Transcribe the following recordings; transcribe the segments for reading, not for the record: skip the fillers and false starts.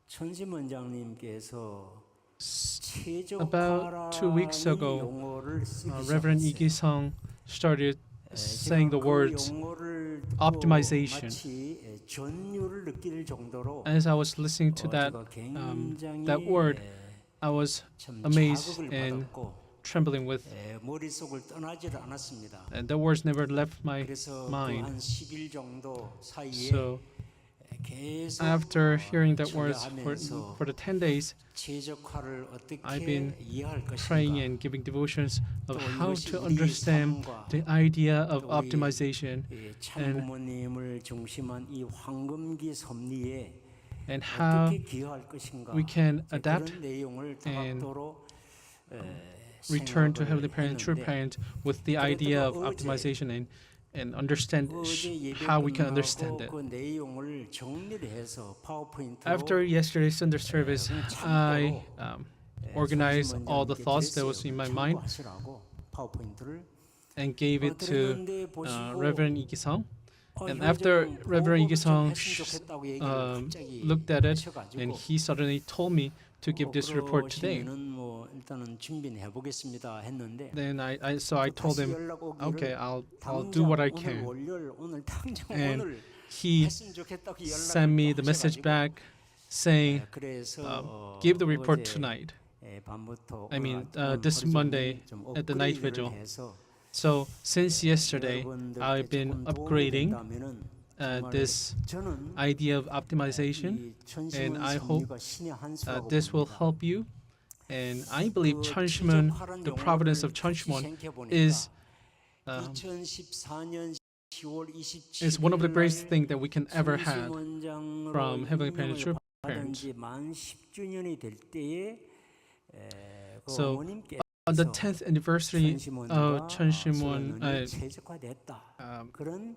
천심원장님께서 About 2 weeks ago, 용어를 쓰기 Reverend 시작했어요. Igi-sung started saying the words 용어를 optimization. 마치 전율을 느낄 정도로 As I was listening to that 제가 굉장히 that word, I was 참 amazed 자극을 and 받았고 trembling with, 머릿속을 떠나지를 않았습니다. and the words never left my 그래서 mind. 한 10일 정도 사이에 So 계속 after hearing that words 전례하면서 for the 10 days, 최적화를 어떻게 I've been 이해할 praying 것인가, and giving devotions of 또 how 이것이 to 우리 understand 삶과 the idea of 또 우리 optimization 참부모님을 중심한 이 황금기 섭리에 and how 어떻게 기여할 것인가, we can adapt 그런 내용을 and 다각도로 return to 생각을 Heavenly Parent, True 했는데 Parent, with the idea of optimization and understand how we can understand it. 그 내용을 정리를 해서 파워포인트로 After yesterday's Sunday service, I organized all the thoughts that was in my mind 파워포인트를 and gave it to 드렸는데 보시고 Reverend Igi-sung. And 이거 after 좀 Reverend 보고를 좀 Igi-sung 했으면 좋겠다고 얘기를 갑자기 looked at it, 하셔가지고 and he suddenly told me to give this report today. 그러시면은 뭐 일단은 준비는 해보겠습니다 했는데 Then so I told 다시 him, 연락 오기를 okay, I'll 당장 do what I 오늘 can. 월요일 오늘 당장 And 오늘 he 했으면 좋겠다고 sent me the message back saying, 그래서 give the report 어제 tonight. 밤부터 I mean, 오늘 this 하루 종일 Monday 좀 at the night 업그레이드를 vigil. 해서 So since yesterday, 여러분들께 I've been 조금 도움이 upgrading 된다면은 정말 this 저는 idea of optimization, 이 천심원 and I hope 섭리가 신의 한 수라고 this will 봅니다. help you. And I believe 그 Chunshimon, 최적화라는 the providence of 용어를 Chunshimon, 생각해 보니까 is 2014년 10월 27일 is one of the greatest things that we can ever have 천심원장으로 from Heavenly Parent, 임명을 True 받은 Parent. 지만 10주년이 될 때에 그 So, 어머님께서 On the 10th anniversary of Chunshimon, 최적화됐다. 그런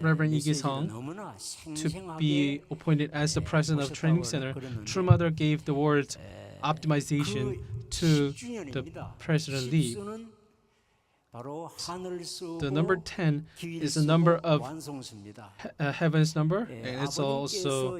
Reverend 메시지를 Igi-sung 너무나 to 생생하게 be appointed as the president of Training Center, True Mother gave the words optimization to the President Lee. 바로 하늘수고 The number 10 is the number of 완성수입니다. heaven's number, and it's also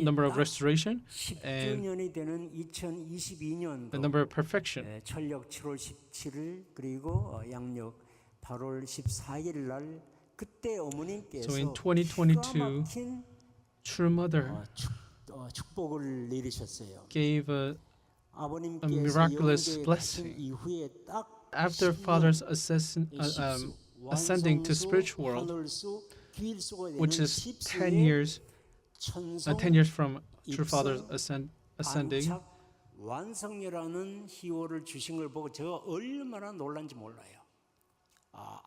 number of restoration and 10주년이 되는 2022년도 the number of perfection. 철력 7월 17일 그리고 양력 8월 14일 날 그때 어머님께서 So in 기가 2022, 막힌 True Mother 축복을 내리셨어요. gave a 아버님께서 miraculous 영계 blessing. 가신 이후에 딱 After Father's ascending to spiritual world, which is 10 years from True Father's ascending, 완성이라는 희호를 주신 걸 보고 제가 얼마나 놀란지 몰라요.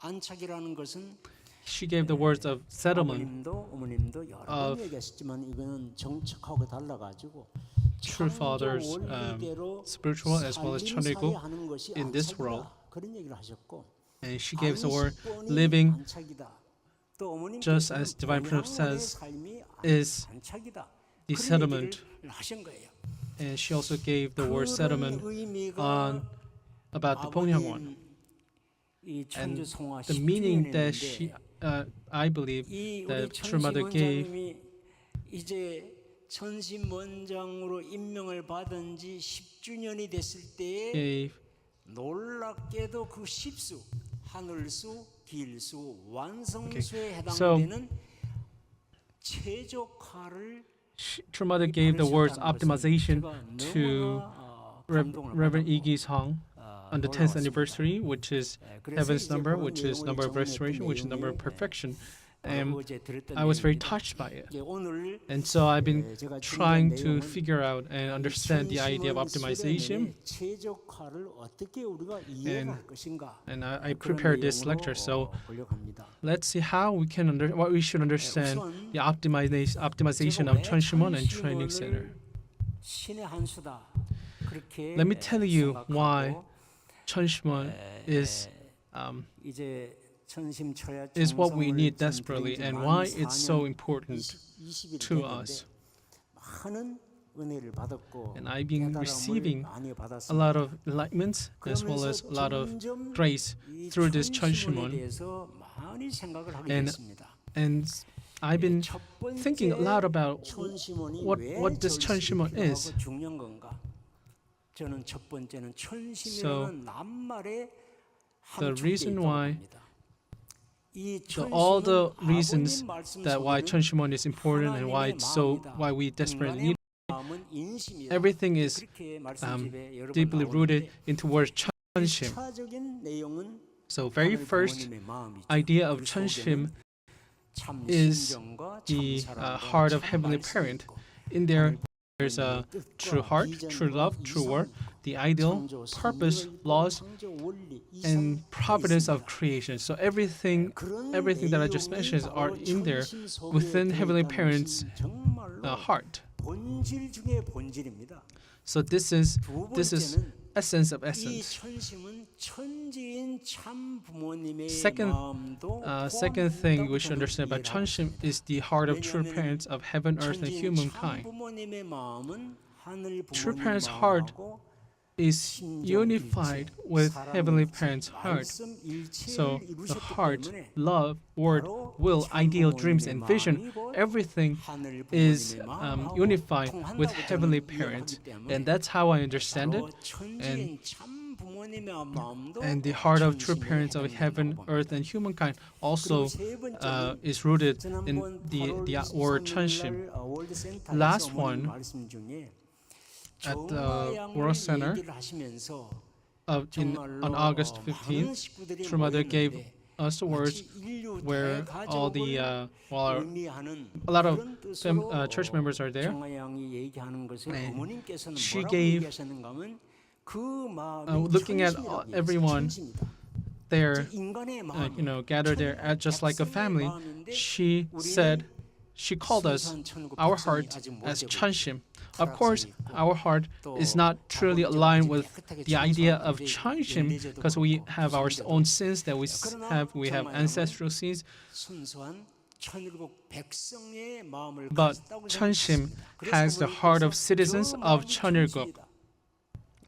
안착이라는 것은 she gave the words of settlement 어머님도 여러 번 of 얘기하셨지만 이거는 정책하고 달라가지고 True Father's spiritual as well as 천리국 in this world. 그런 얘기를 하셨고, and she gave the word living just as Divine Proof says is the settlement. And she also gave the word settlement on about the Pongyangwon. And the meaning that I believe that True Mother gave 이제 천심원장으로 임명을 받은 지 10주년이 됐을 때에 놀랍게도 그 십수, 하늘수, 길수, 완성수에 해당되는 최적화를 True Mother gave the words optimization to Reverend Igi-sung on the 10th anniversary, which is heaven's number, which is number of restoration, which is number of perfection. And I was very touched by it. And so I've been trying to figure out and understand the idea of optimization. And I prepared this lecture. So let's see how we can what we should understand the optimization of Chunshimon and Training Center. Let me tell you why Chunshimon is what we need desperately and why it's so important to us. And I've been receiving a lot of enlightenments as well as a lot of grace through this Chunshimon. And I've been 첫 thinking a lot about 천심원이 what this 천심원 is. 중요한 건가? 저는 첫 번째는 천심이라는 낱말에 The reason why, 이 all the 천심은 reasons 아버님 말씀 that why 속에는 천심원 is important and why it's so, why we desperately need it, 마음은 인심이다. everything is 그렇게 말씀집에 여러 번 deeply rooted 나오는데 into word 천심. 차적인 내용은 So very 하늘 first 부모님의 마음이죠. idea of 그 천심 속에는 참 is 신정과 참 the 사랑과 heart of 참 Heavenly 말씀이 Parent. 있고 In there, there's a true heart, true love, true word, the ideal, purpose, laws, and providence of creation. So everything that I just mentioned are in there within Heavenly Parent's heart. 본질 중에 본질입니다. So this is 두 essence of 이 essence. 천심은 천지인 참 부모님의 Second, 마음도 second thing we should understand about 천심 is the heart of true parents of heaven, earth, and 참 humankind. 부모님의 마음은 하늘 True 부모님 parents' heart 마음하고 is unified with Heavenly Parent's heart. 말씀 일체를 So the 이루셨기 heart, 때문에 love, word, will, ideal, dreams, and vision, everything 하늘 is 부모님의 마음하고 unified with 통한다고 Heavenly 저는 Parent. 이해하기 때문에 And that's how I understand it. 바로 천지인 참 부모님의 마음도 And the heart of true 천심에 parents of heaven, 해당된다고 earth, 봅니다. and humankind also 그리고 세 번째는 is rooted 지난번 in 8월 the word 23일 천심. 날 월드센터에서 Last 어머니 one, 말씀 중에 at the 정화양을 World Center 얘기를 하시면서 on August 15th, True Mother gave us the words where all the a lot of church members are there. 정화양이 얘기하는 것을 And 어머님께서는 she 뭐라고 gave, 얘기하셨는가 하면 그 마음이 looking at 천심이라고 everyone 얘기했어요. 천심이다. there, 인간의 마음, gathered there just like a family, she said, she called us, our heart, as 천심. Of course, our heart is not truly aligned with the idea of 천심 because we have our own sins that we have. We have ancestral sins. 순수한 천일국 백성의 마음을 But 가졌다고 천심 생각합니다. has the heart of citizens of 천일국.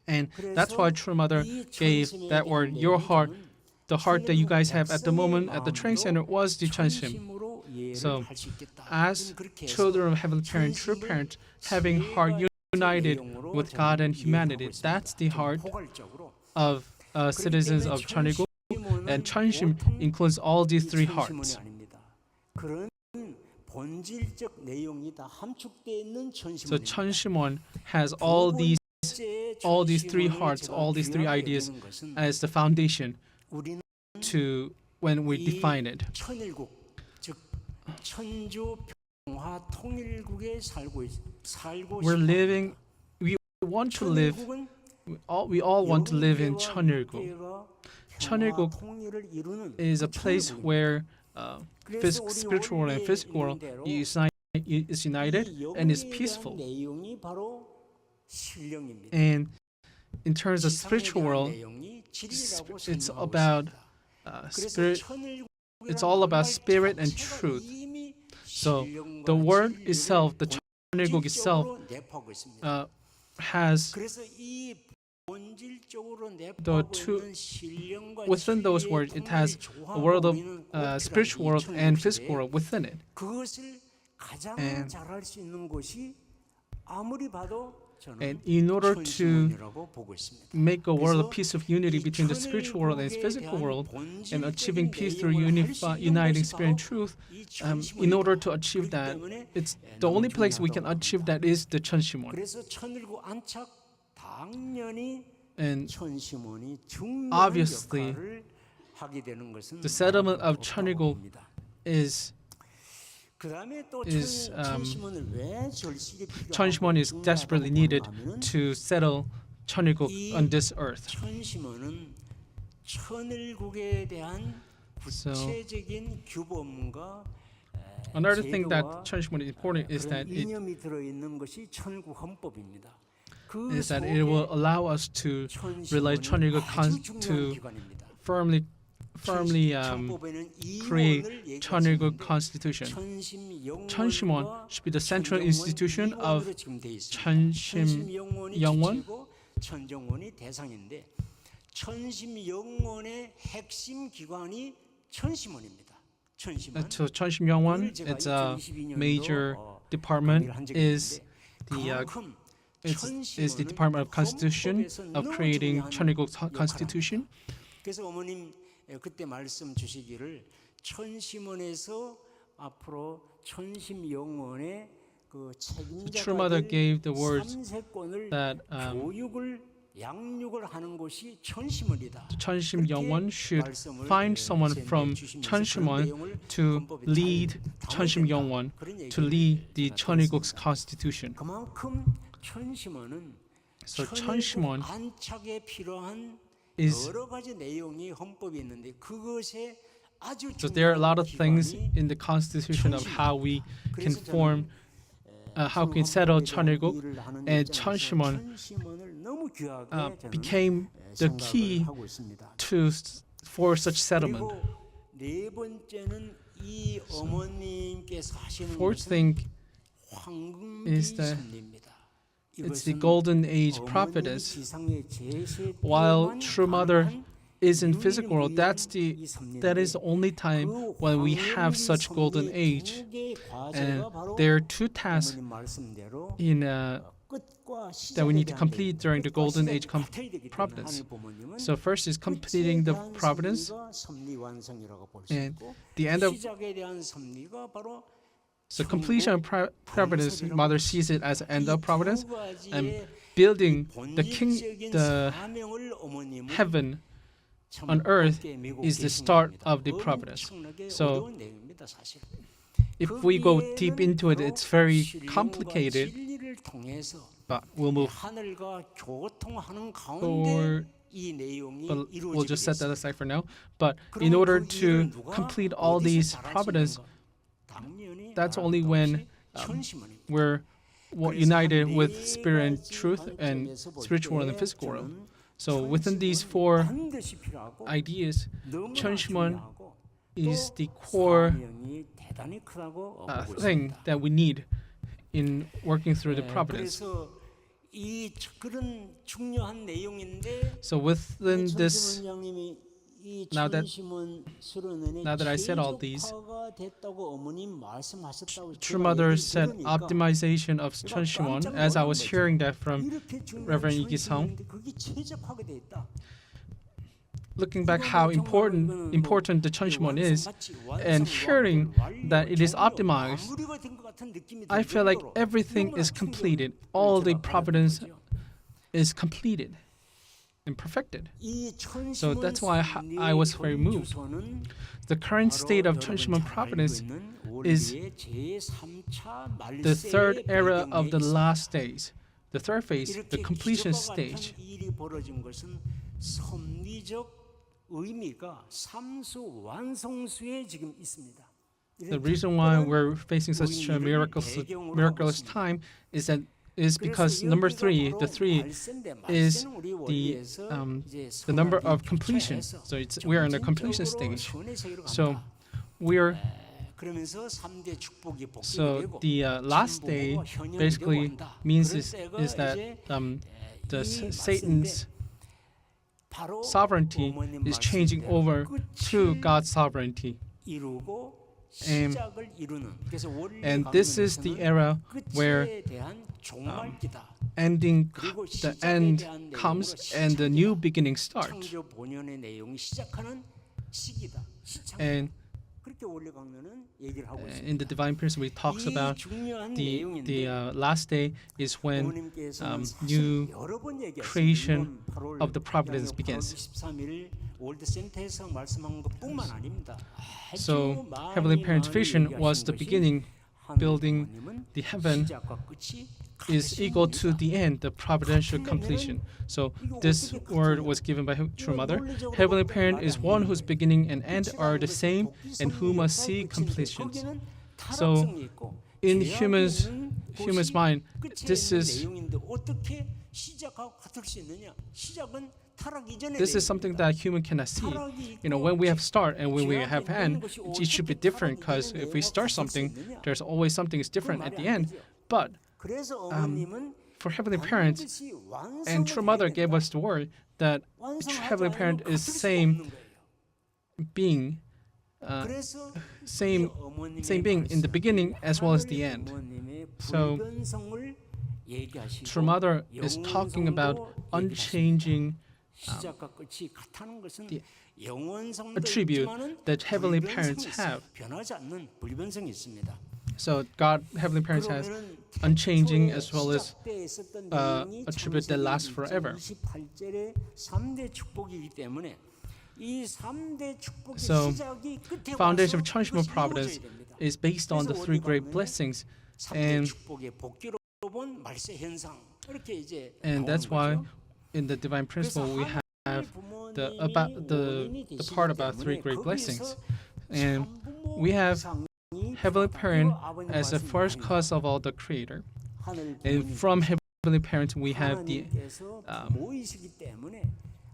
And that's why True Mother gave that word, your heart, the heart that you guys have at the moment at the training center was the 천심. So, as children of Heavenly Parent, true parents, having heart united with God and humanity, that's the heart of citizens of 천일국. And 천심 includes all these three hearts. 그런 본질적 내용이 다 함축되어 있는 So 천심입니다. 천심원 has all these three hearts, all these three ideas as the foundation 우리는 to when we define it. 천일국, 즉 천주 평화 통일국에 살고 We're 싶어. living. We want to live. 천일국은 We all want to live in 영계와 천일국. 육계가 천일국 평화, 통일을 이루는 is a 그 place 천일국입니다. where 그래서 우리 spiritual world and 원리에 physical world 있는 대로 is united 이 and is 영계에 대한 peaceful. 내용이 바로 신령입니다. And in terms of 지상에 spiritual 대한 world, 내용이 진리라고 it's 설명하고 about 있습니다. spirit. 그래서 It's all about 말 spirit and 자체가 truth. 이미 So 신령과 the word 진리를 itself, the 천일국 itself, 본질적으로 내포하고 있습니다. has 그래서 이 본질적으로 the 내포하고 two 있는 신령과 within those 진리의 words. It has 통일을 a world of 조화하고 있는 spiritual 꽃이라는 world 이 and 천일국 physical 시대에 world within it. 그것을 가장 And- 잘할 수 있는 것이 아무리 봐도 저는 And in order to 천심원이라고 보고 있습니다. make a world of 그래서 peace of unity 이 between the spiritual world and its 천일국에 physical 대한 world, and 본질적인 achieving peace through 내용을 할수 있는 uniting 것이 spirit and 바로 truth. 이 In order 천심원이다. to achieve 그렇기 that, 때문에 it's the 너무 only place we can 중요하다고 achieve 봅니다. that is the 천심원. 그래서 천일국 안착 당연히 And 천심원이 중요한 obviously, 역할을 하게 되는 것은 the settlement of 없다고 천일국 봅니다. is 그다음에 또 is, 천심원을 왜 절실히 천심원 is desperately needed to settle 천일국 on this earth. 천심원은 천일국에 대한 So 구체적인 규범과 another thing that 제도와 천심원 is important is 그런 that it 이념이 들어 있는 것이 천국 헌법입니다. 그 is that 속에 it will allow us to rely 천심원이 천일국 아주 to 중요한 기관입니다. firmly 헌법에는 create 이원을 천일국 얘기하시는데 constitution. 천심영원과 천심원 should be the central 천정원 institution of 이원으로 지금 돼 있습니다. 천심영원. 천심영원이 주체고 천정원이 대상인데 천심영원의 핵심 기관이 천심원입니다. 천심원. to Chunshim Yongwon. It's a major department. Is the is the Department of Constitution of creating Cheonilguk Constitution. 그래서 어머님 그때 말씀 주시기를 천심원에서 앞으로 천심영원의 그 True Mother 책임자가 gave the 될 words 3세권을 that 교육을 양육을 하는 곳이 천심원이다. Chunshim Yongwon should find someone from Chunshimwon to lead Chunshim Yongwon to lead the Cheonilguk Constitution. 그만큼 천심원은 So Chunshimwon 안착에 필요한 is 여러 가지 내용이 헌법에 있는데 그것에 아주 so there are a lot of things 기관이 in the Constitution of how we can form, how we can settle Cheonilguk, 일을 하는 and 입장에서 천심원 천심원을 너무 귀하게 저는 became the 생각을 key 하고 있습니다. for such settlement. 그리고 네 번째는 이 어머님께서 하시는 Fourth 것은 thing 황금비 is that 섭리입니다. it's the 이것은 golden age 어머니 prophetess. 지상의 제세 While 때만 True Mother 가능한 is in 유일무이한 physical world, 이 that is 섭리인데 the only time 그 when we have 황금비 such golden 섭리의 age. 두 개의 And 과제가 바로 there are two tasks 어머님 말씀대로 in 끝과 that we need 시작에 to 대한 complete 내용, during the 끝과 golden 시작이 age 같아야 되기 때문에 providence. 하늘 부모님은 So first is completing the providence, 섭리가 섭리 완성이라고 볼 수 and 있고 the end of 시작에 대한 섭리가 바로 so completion of providence. Mother sees it as end of providence, 두 가지의 and building the 본질적인 the 사명을 어머님은 heaven 참 on earth 어렵게 메고 is the 계신 start 겁니다. of the providence. 엄청나게 So, 어려운 내용입니다, 사실. if we go deep into it, 거기에는 it's very 신령과 complicated. 진리를 통해서 But we'll move 하늘과 교통하는 forward. 가운데 이 내용이 But we'll 이루어지게 just set that 됐습니다. aside for now. But in 그럼 order 그 to 일을 누가 complete all 어디서 these 잘할 수 providence, 있는가? 당연히 that's only 말할 when, 것 없이 천심원입니다. we're united with spirit and truth and spiritual world and physical world. So within these four 반드시 필요하고 ideas, 너무나 천심원 중요하고 is 또 the core 사명이 대단히 크다고 보고 thing 있습니다. that we need in working through the 네, providence. 그래서 이 그런 중요한 내용인데 So within this, 천심원장님이 이 now that- 천심원 수련회의 now that I said all these, 최적화가 됐다고 어머님 말씀하셨다고 True 제가 Mother 얘기를 said 들으니까 optimization of Chunshimwon, as I was hearing that from 이렇게 중요한 Reverend Lee Gi-sung. 천심원인데 그게 최적화가 돼 있다. looking back how important the Chunshimwon is, and hearing that it is optimized, I feel like everything is completed. All the providence is completed and perfected. So that's why I was very moved. The current state of Chunshimon providence is the third era of the last days. The third phase, the completion stage. 일이 벌어진 것은 섭리적 의미가 삼수 완성수에 지금 있습니다. The reason why we're facing such a miraculous time is because number three, the three is the number of completion. So we are in a completion stage. So we are. So the last day basically means is that the Satan's sovereignty is changing over to God's sovereignty. And this is the era where the end comes and the new beginning starts. And in the Divine Person, we talks about the last day is when new creation of the providence begins. So Heavenly Parent's vision was the beginning, building the heaven is equal to the end, the providential completion. So this word was given by True Mother. Heavenly Parent is one whose beginning and end are the same and who must see completions. So in humans mind, this is something that human cannot see. You know, when we have start and when we have end, it should be different, because if we start something, there's always something is different at the end. But for Heavenly Parent and True Mother gave us the word that Heavenly Parent is same being 그래서 same being in the beginning as well as the end. So True Mother is talking about unchanging 시작과 끝이 같다는 것은 the 영원성도 attribute 있지만은 that heavenly parents 불변성이 있어요. have. 변하지 않는 불변성이 있습니다. So God, heavenly parents has 그러면은 unchanging 태초에 as well as 시작 때 있었던 내용이 attribute that lasts forever. 28절의 3대 축복이기 때문에 이 3대 축복의 So, 시작이 끝에 Foundation of 와서 Changement 그것이 Providence 이루어져야 됩니다. is based on the three great blessings, 3대 and 축복의 복귀로 본 말세 현상 이렇게 이제 that's 나오는 why 거죠. in the divine 그래서 principle we have 하나님 the 부모님이 about the 원인이 되시기 part about 때문에 three great 거기서 blessings, and 참부모 we have 이상이 heavenly 필요하다. parent 이거 아버님 as the 말씀이 first 아닙니다. cause of all the creator, 하늘 and 부모님, from heavenly parents we have the 하나님께서 부모이시기 때문에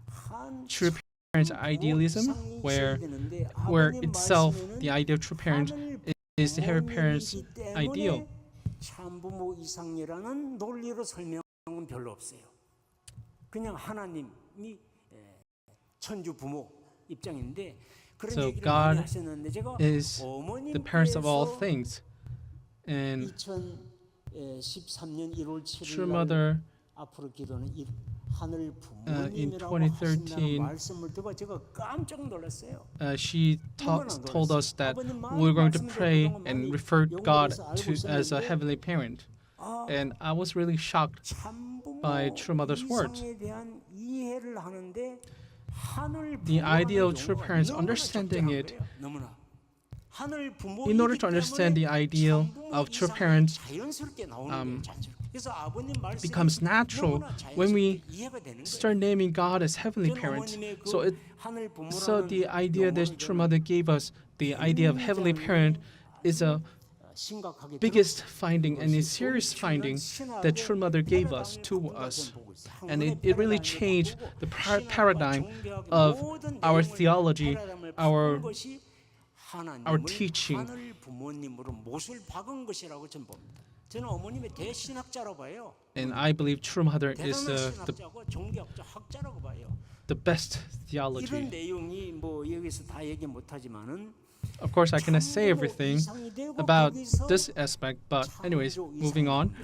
한 true parents idealism, 이상이 where 있어야 되는데 where 아버님 itself 말씀에는 the idea of true parent 하늘 is the heavenly parents 부모님이기 때문에 ideal. 참부모 이상이라는 논리로 설명은 별로 없어요. 그냥 하나님이 천주 부모 입장인데 그런 So 얘기를 많이 God 하셨는데 제가 is the parents of all 어머님께서 things, and 2013년 1월 7일 True 날 Mother 앞으로 기도는 이 하늘 in 부모님이라고 2013, 하신다는 말씀을 듣고 제가 깜짝 놀랐어요. she told us that we're going to pray and refer God to as a heavenly parent, and I was really shocked 참부모 by True Mother's words. 이상에 대한 이해를 하는데 하늘 The idea of 부모라는 true 용어가 parents, 너무나 understanding 적절한 it, 거예요. 너무나. 하늘 in order to understand the ideal of true parents, 자연스럽게 나오는 거예요, 자연스럽게. 그래서 아버님 말씀이 becomes natural 너무나 when we 자연스럽게 이해가 되는 거예요. start naming God as heavenly 저는 parents. 어머님의 그 So 하늘 부모라는 so the idea that 용어를 True 저는 Mother gave us, the idea of heavenly parent, is a 심각하게 biggest finding and a serious finding that True Mother gave us to us. And it really changed the paradigm of our theology, our teaching. 하늘 부모님으로 못을 박은 것이라고 저는 봅니다. 저는 어머님의 대신학자라고 봐요. And I believe True Mother is 대단한 신학자고 종교학자 학자라고 봐요. the best 이런 theology. 내용이 뭐 여기서 다 얘기 못하지만은 Of course, I cannot say everything about this aspect, but anyways, moving on.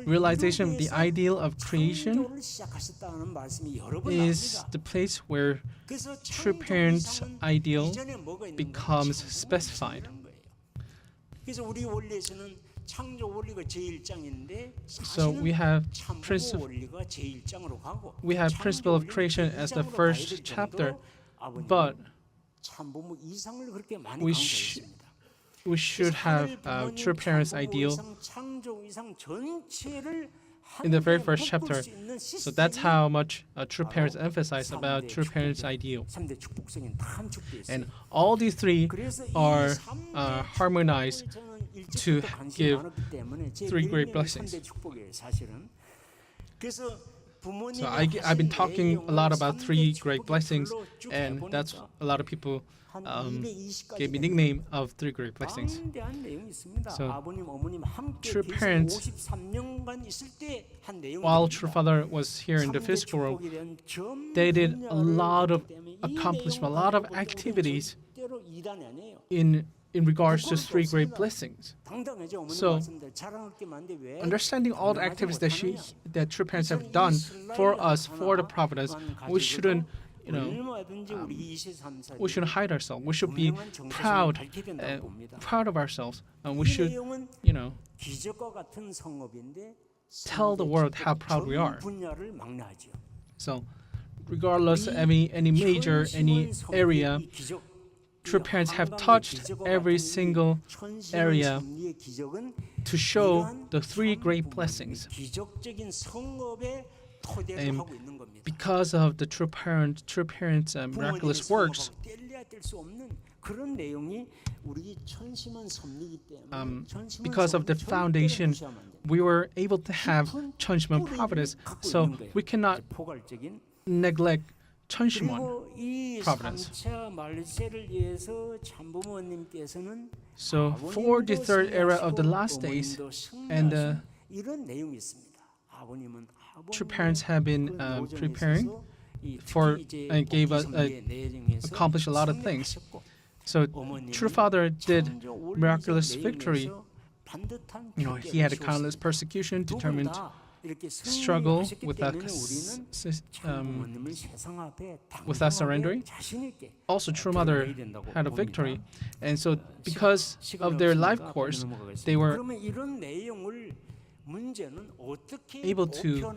Realization of the ideal of creation is the place where true parents' ideal becomes specified. So we have principle of creation as the first chapter, but we should have true parents' ideal in the very first chapter. So that's how much true parents emphasize about true parents' ideal. And all these three are harmonized to give three great blessings. So I've been talking a lot about three great blessings, and that's a lot of people gave me nickname of three great blessings. So true parents, while true father was here in the physical world, they did a lot of accomplishment, a lot of activities in regards to three great blessings. So, understanding all the activities that true parents have done for us, for the providence, we shouldn't, we shouldn't hide ourselves. We should be proud of ourselves, and we should, tell the world how proud we are. So, regardless of any major, any area, true parents have touched every single area to show the three great blessings. And because of the true parents' miraculous works, because of the foundation, we were able to have Chunshman Providence. So we cannot neglect Chunshman Providence. So for the third era of the last days, and true parents have been preparing, and gave us accomplished a lot of things. So True Father did miraculous victory. You know, he had a countless persecution, determined struggle without surrendering. Also, True Mother had a victory, and so because of their life course, they were able to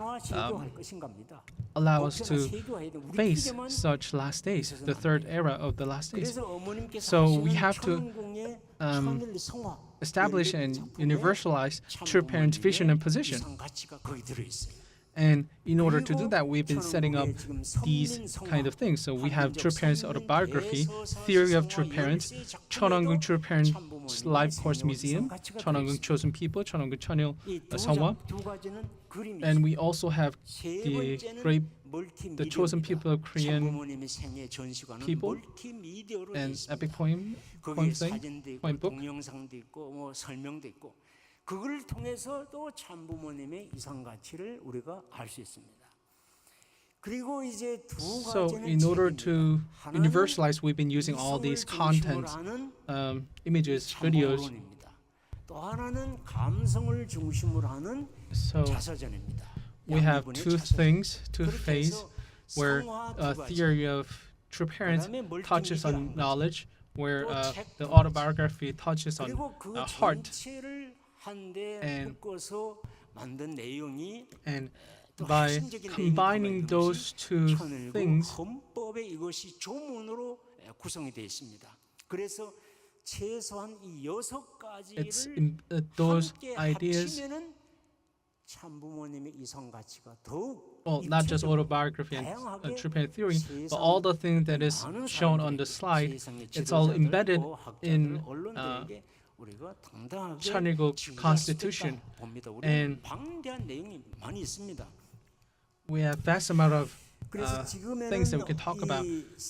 allow us to face such last days, the third era of the last days. So we have to establish and universalize true parents' vision and position. And in order to do that, we've been setting up these kind of things. So we have True Parents Autobiography, Theory of True Parents, Cheonwanggung True Parents Life Course Museum, Cheonwanggung Chosen People, Cheonwanggung Cheonil Seonghwa. And we also have the Chosen People of Korean People and epic poem book. 그걸 통해서도 참부모님의 이상 가치를 우리가 알 수 있습니다. 그리고 이제 두 So in order to universalize, we've been using all these content, images, videos. 또 하나는 감성을 중심으로 하는 자서전입니다. We have two phases where theory of true parents touches on knowledge, where the autobiography touches on heart. And by combining those two things, 헌법에 이것이 조문으로 구성이 되어 있습니다. 그래서 최소한 이 6가지를 those 함께 ideas, 합치면은 참부모님의 이성 가치가 더욱 well, not just autobiography and true parent theory, but all the things that is shown on the slide, it's all embedded in Cheonilguk Constitution, and we have vast amount of things that we can talk about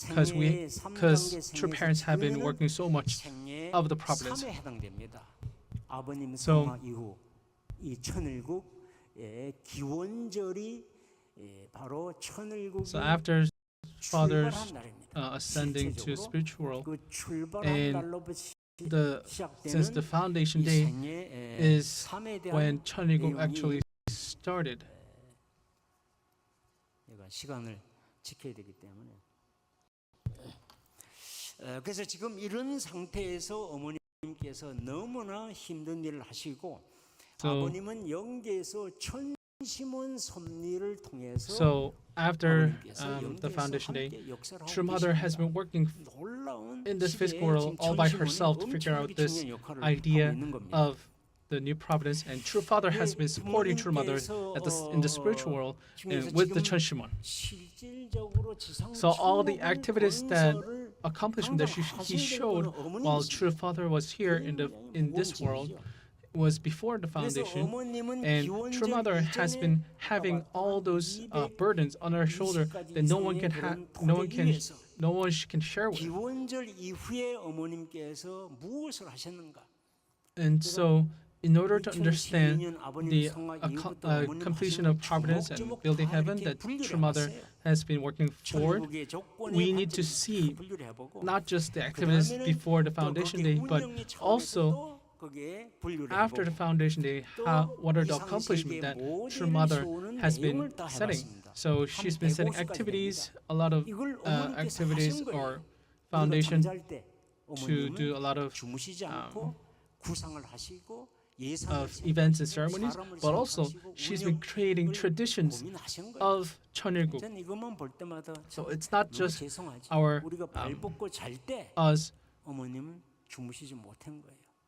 because true parents have been working so much of the providence. So after Father's ascending to spiritual world, and since the foundation day is when Cheonilguk actually started. 시간을 지켜야 되기 때문에 그래서 지금 이런 상태에서 어머님께서 너무나 힘든 일을 하시고 아버님은 영계에서 천심원 섭리를 통해서 So after the foundation day, True Mother has been working in this physical world all by herself to figure out this idea of the new providence, and True Father has been supporting True Mother in the spiritual world and with the Cheonshimon. So all the activities that accomplishment that he showed while True Father was here in this world was before the foundation, and True Mother has been having all those burdens on her shoulder that no one can share with. And so, in order to understand the completion of providence and building heaven that True Mother has been working toward, we need to see not just the activities before the foundation day, but also after the foundation day, what are the accomplishments that True Mother has been setting. So she's been setting activities, a lot of activities or foundation to do a lot of events and ceremonies, but also she's been creating traditions of Cheonilguk. So it's not just our us.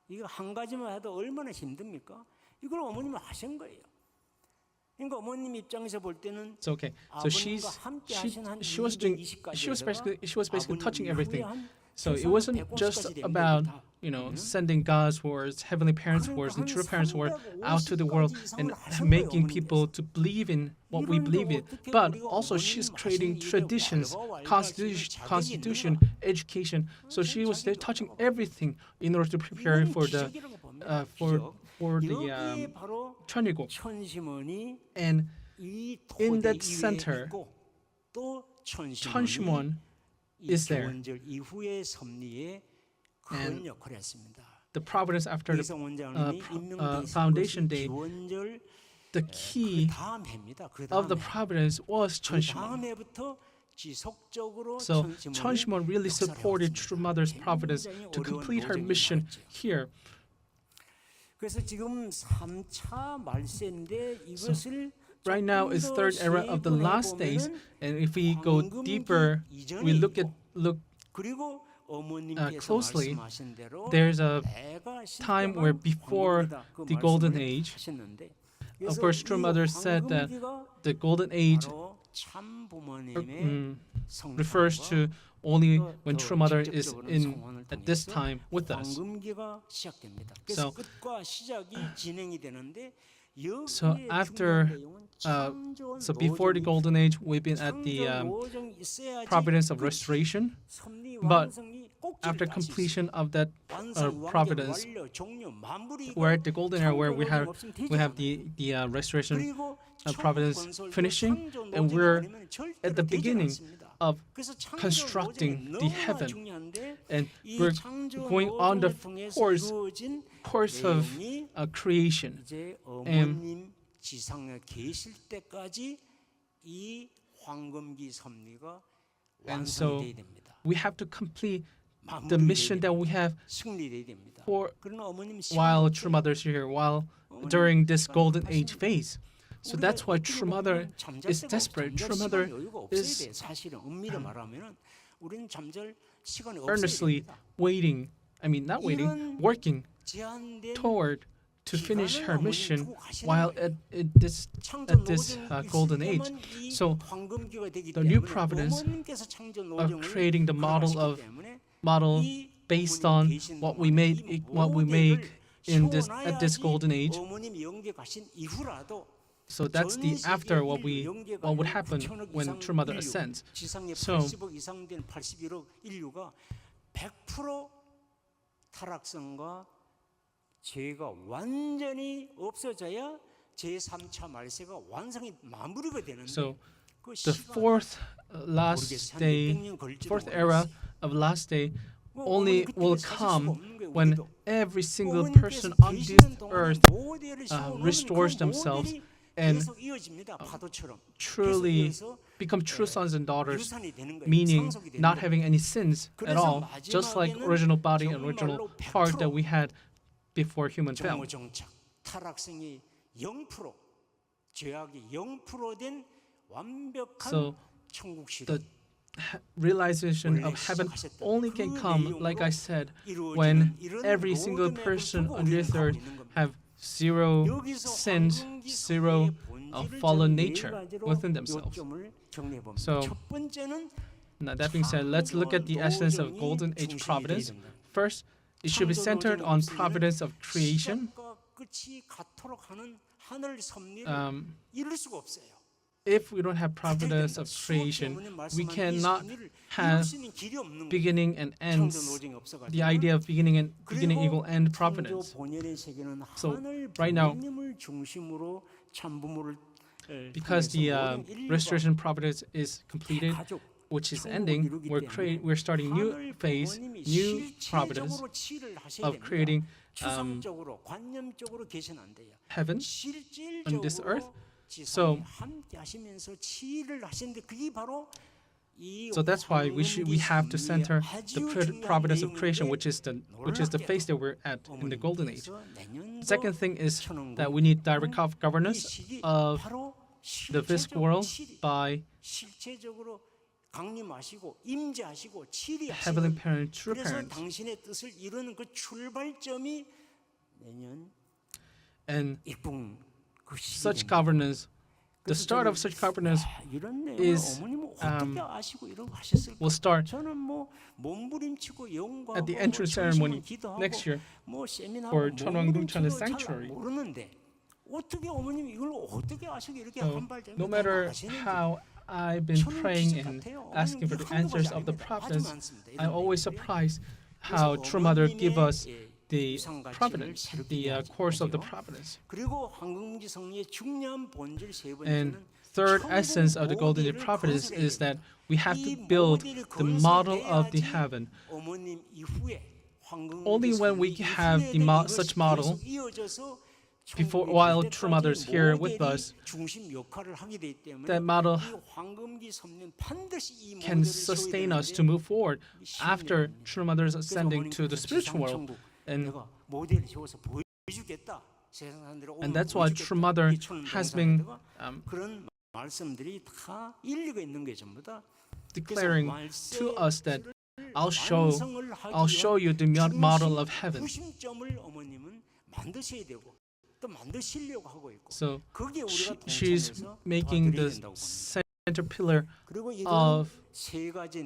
이거 한 가지만 해도 얼마나 힘듭니까? 이걸 어머님이 하신 거예요. 그러니까 어머님 입장에서 볼 때는 It's okay. So she was basically touching everything. So it wasn't just about, sending God's words, heavenly parents' words, and true parents' words out to the world and making people to believe in what we believe in. But also she's creating traditions, constitution, education. So she was there touching everything in order to prepare for the Cheonilguk. And in that center, 천심원 이 is there. 교원절 이후의 섭리에 큰 And 역할을 했습니다. the providence after the 이성 원장님이 임명돼 있을 foundation 것이 day, 교원절 the 그 key 다음 해입니다. 그 of the 다음 해. providence was 그 천심원. 다음 해부터 지속적으로 So 천심원이 천심원 really 역사를 supported 해왔습니다. True Mother's providence 굉장히 to 어려운 complete her 노정이 mission 많았죠. here. 그래서 지금 3차 말세인데 이것을 Right now is 조금 더 third era of the last days, 세분해 and if we go 황금기 deeper, 이전에 we look 있고, 그리고 어머님께서 closely, 말씀하신 대로 there's a 내가 time 실제만 where before 황금기다, 그 the golden 말씀을 age, 하셨는데, of 그래서 course, True 이 Mother said that 황금기가 the golden age 바로 참 부모님의 refers 성탄과 to only 더 when True Mother is 직접적으로는 in 성원을 at this 통해서 time with us. 황금기가 시작됩니다. 그래서 So- 끝과 시작이 진행이 되는데 So 여기에 after, 중요한 내용은 창조 So before the 노정이 golden age, we've been at the 창조 노정이 있어야지 providence of 그 restoration. 섭리 but 완성이 꼭지를 After 딸수 있어요. completion of that 완성, 완결, providence, 완료, 종료, 마무리가 we're at the golden era where we 창조 have 노정 없으면 되지 the restoration 그리고 providence 천국 건설도 finishing, 창조 and 노정이 we're 아니면 절대로 at the 되지 beginning 않습니다. of 그래서 창조 constructing 노정이 the 너무나 heaven, 중요한데 and 이 we're 창조 going on the 노정을 통해서 course 이루어진 course of 내용이 creation. 이제 어머님 지상에 계실 때까지 이 황금기 섭리가 And so 완성돼야 됩니다. we have to complete the 마무리돼야 mission that 됩니다. we have 승리돼야 됩니다. for 그러나 어머님 while 시간이 True Mother's here, while 어머님 during this 시간이 golden 바빠십니다. age phase. So 우리가 that's why 어떻게 True Mother 보면 잠잘 is 데가 desperate. 잠잘 True Mother 시간이 여유가 없어야 is 돼. 사실은 엄밀히 말하면은 우리는 잠잘 시간이 없어야 earnestly 됩니다. waiting, not waiting, 이런 working 제한된 toward to finish her 기간을 mission 어머님 두고 가시는 while 거예요. at this 창조 at this, 노정이 golden 있을 age. 때만 이 So 황금기가 되기 the new 때문에 providence 어머님께서 창조 of 노정을 creating the model 걸어가시기 of 때문에 model 이 based 어머님 on 계신 what 동안에 we made 이 what we 모델을 make in this at this 세워놔야지 golden age. 어머님 영계 가신 이후라도 So that's the 전 after 세계 what 영계가 would 인 happen 9천억 when 이상 True Mother 인류, ascends. 지상에 So 80억 이상 된 81억 인류가 100% 타락성과 죄가 완전히 없어져야 제3차 말세가 완성이 마무리가 되는데 So 그 the 시간 fourth last 모르겠어요. 한 day, 600년 걸릴지도 fourth era 모르겠어요. of last day 뭐 only 어머니 will 그때는 사실 come 수가 없는 거예요, when 우리도. every single 어머님께서 person on this 계시는 동안에 earth 모델을 세워놓으면 restores 그 themselves 모델이 and 계속 이어집니다. 파도처럼. truly 계속 이어서 become true sons and daughters, 유산이 되는 거예요. meaning 상속이 되는 not 거예요. having any sins at all, just like 마지막에는 original body and 정말로 original heart that 100% we had before human fell. 정오정착 타락성이 0% 죄악이 0%된 완벽한 So 천국 시대 the realization of heaven only can come, like I said, when every single person on this earth have zero sins, zero fallen nature within themselves. So, 첫 번째는 Now that being said, let's look at the essence of Golden Age providence. First, it should be centered on providence of creation. 시작과 끝이 같도록 하는 하늘 섭리를 이룰 수가 없어요. If we don't have providence of creation, we cannot have beginning and ends. The idea of beginning equal end providence. So right now, because the restoration providence is completed, which is ending, we're starting new phase, new providence of creating 추상적으로 관념적으로 계시는 안 돼요. heaven on this earth. 지상에 함께 하시면서 치유를 하시는데 그게 바로 이 So that's why we have to center the 아주 providence of 중요한 creation, 내용인데 which is the phase that we're at in the golden age. 내년도 Second thing is 천왕국, that we need direct 이 governance 시기 of 바로 the physical world by 실체적으로 강림하시고 임재하시고 heavenly 치리하시는 parent, true 그래서 parents. 당신의 뜻을 이루는 그 출발점이 내년 And 입궁 그 시기 such governance, the start of such governance 이런 내용을 is, 어머님은 어떻게 아시고 이런 거 하셨을까? will start 저는 뭐 몸부림치고 영광하고 at the entrance ceremony next year 뭐 세미나하고 for 천왕궁천의 몸부림치고 잘 sanctuary. 모르는데 어떻게 어머님 이걸 어떻게 아시고 이렇게 So 한발전 no matter how I've been praying and asking for the answers of the prophets, I'm always surprised how True Mother give us the providence, the course of the providence. 그리고 황금기 성리의 중요한 본질 세 And 번째는 third essence of the golden age prophetess is that we have to build the model of the heaven. Only when we have such model, before while True Mother is here with us, that model can sustain us to move forward after True Mother is ascending to the spiritual world. And that's why True Mother has been 말씀들이 다 일리가 있는 게 전부 다 declaring to us that I'll show you the model of heaven. 구심점을 어머님은 만드셔야 되고 또 만드시려고 하고 있고. So 그게 우리가 she's making the center pillar of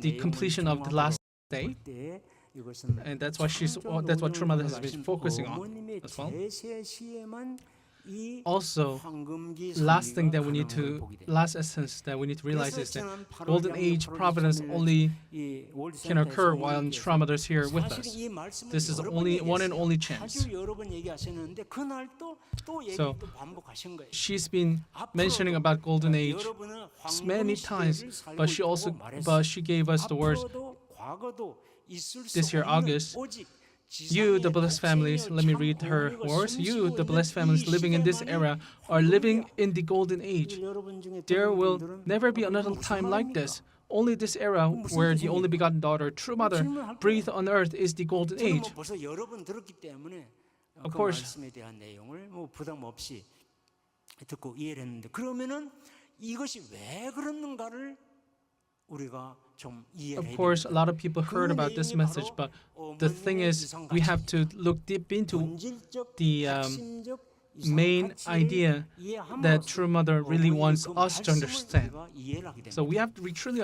the completion of the last day, and that's what True Mother has been focusing on as well. Also, last essence that we need to realize is that golden age providence only can occur while True Mother is here with us. This is the only one and only chance. So she's been mentioning about golden age many times, but she gave us the words this year, August. You, the blessed families, let me read her words. You, the blessed families living in this era, are living in the golden age. There will never be another time like this. Only this era where the only begotten daughter, True Mother, breathed on earth is the golden age. Of course, 듣고 이해를 했는데 그러면은 이것이 왜 그러는가를 우리가 좀 이해해야 of course, a lot of people heard about this message, but the thing is, we have to look deep into the main idea that True Mother really wants us to understand. So we have to truly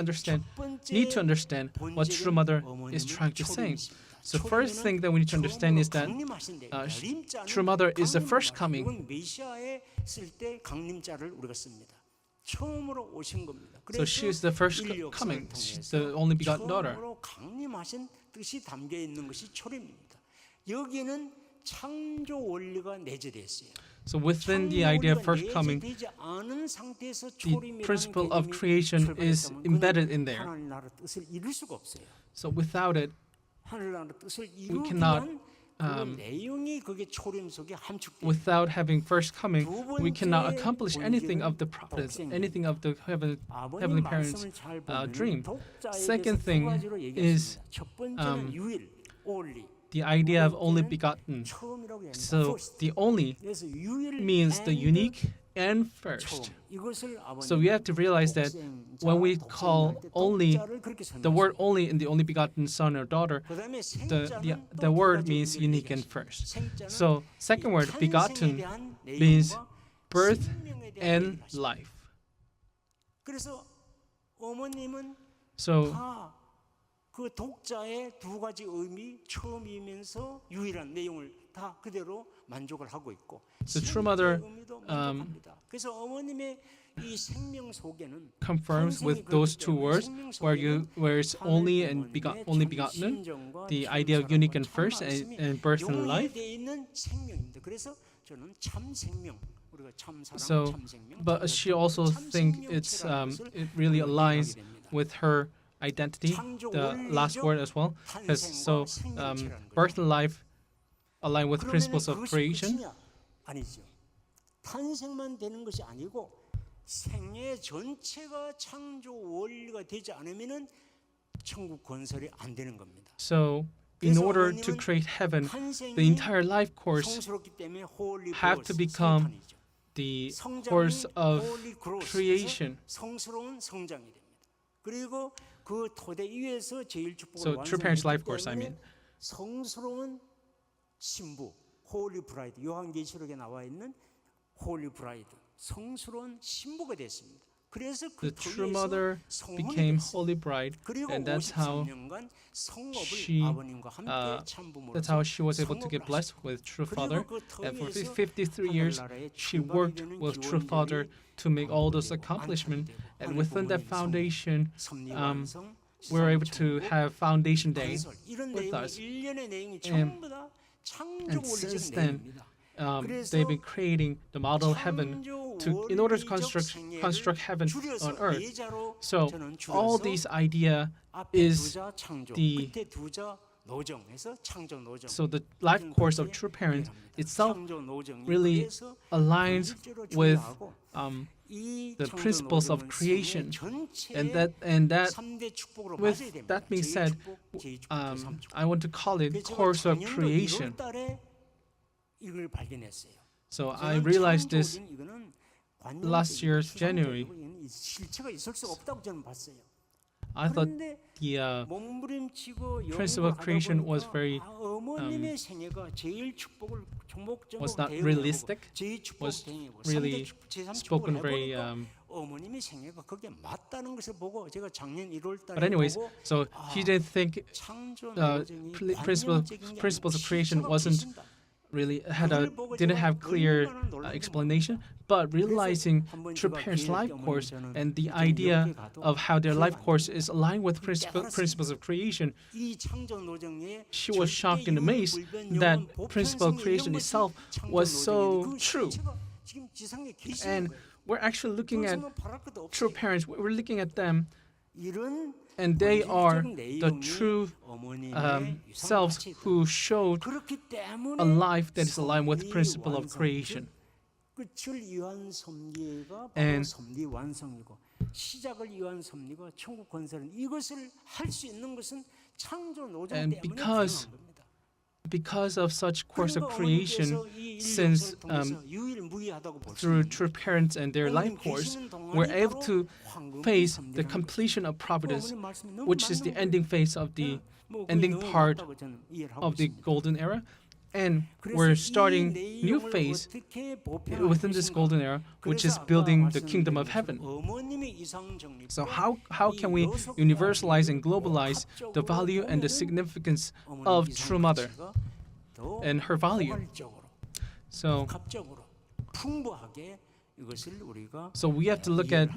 need to understand what True Mother is trying to say. So first thing that we need to understand is that True Mother is the first coming. So she is the first coming. She's the only begotten daughter. 강림하신 뜻이 담겨 있는 것이 초림입니다. 여기에는 창조 원리가 내재되어 있어요. So within the idea of first coming, the principle of creation is embedded in there. So without it, we cannot. Without having first coming, we cannot accomplish anything of the prophets, anything of the heavenly parents' dream. Second thing is the idea of only begotten. So the only means the unique and first. So we have to realize that when we call only, the word only in the only begotten son or daughter, the word means unique and first. So second word, begotten, means birth and life. So 그 독자의 두 가지 의미, 처음이면서 유일한 내용을 다 그대로 만족을 하고 있고. The True Mother 그래서 어머님의 이 생명 속에는 confirms with those two words where it's only and only begotten, the idea of unique and first and birth and life. 그래서 저는 참 생명. So, but she also thinks it really aligns with her identity, the last word as well. So, birth and life align with principles of creation. 아니죠. 탄생만 되는 것이 아니고 생애 전체가 창조 원리가 되지 않으면은 천국 건설이 안 되는 겁니다. So, in order to create heaven, the entire life course have to become the course of creation. 성스러운 성장이 됩니다. 그리고 그 토대 위에서 제일 축복을 So, true parents' life course, I mean. 성스러운 신부, 홀리 브라이드, 요한계시록에 나와 있는 홀리 브라이드, 성스러운 신부가 됐습니다. 그래서 그 The True Mother became Holy Bride, and that's how she was able to get blessed with True Father. And for 53 years, she worked with True Father to make all those accomplishments. And within that foundation, we were able to have Foundation Day with us. And since then, they've been creating the model heaven in order to construct heaven on earth. So all these idea is the so the life course of true parents itself really aligns with the principles of creation, and that with that being said, I want to call it course of creation. So I realized this last year's January. I thought the principle of creation was very was not realistic, was really spoken very but anyways, so he didn't think principles of creation wasn't really didn't have clear explanation, but realizing true parents' life course and the idea of how their life course is aligned with principles of creation, she was shocked and amazed that principle of creation itself was so true. And we're actually looking at true parents. We're looking at them, and they are the true selves who showed a life that is aligned with principle of creation. And because of such course of creation, since through true parents and their life course, we're able to face the completion of providence, which is the ending phase of the ending part of the golden era. And we're starting new phase within this golden era, which is building the kingdom of heaven. So how can we universalize and globalize the value and the significance of True Mother and her value? So we have to look at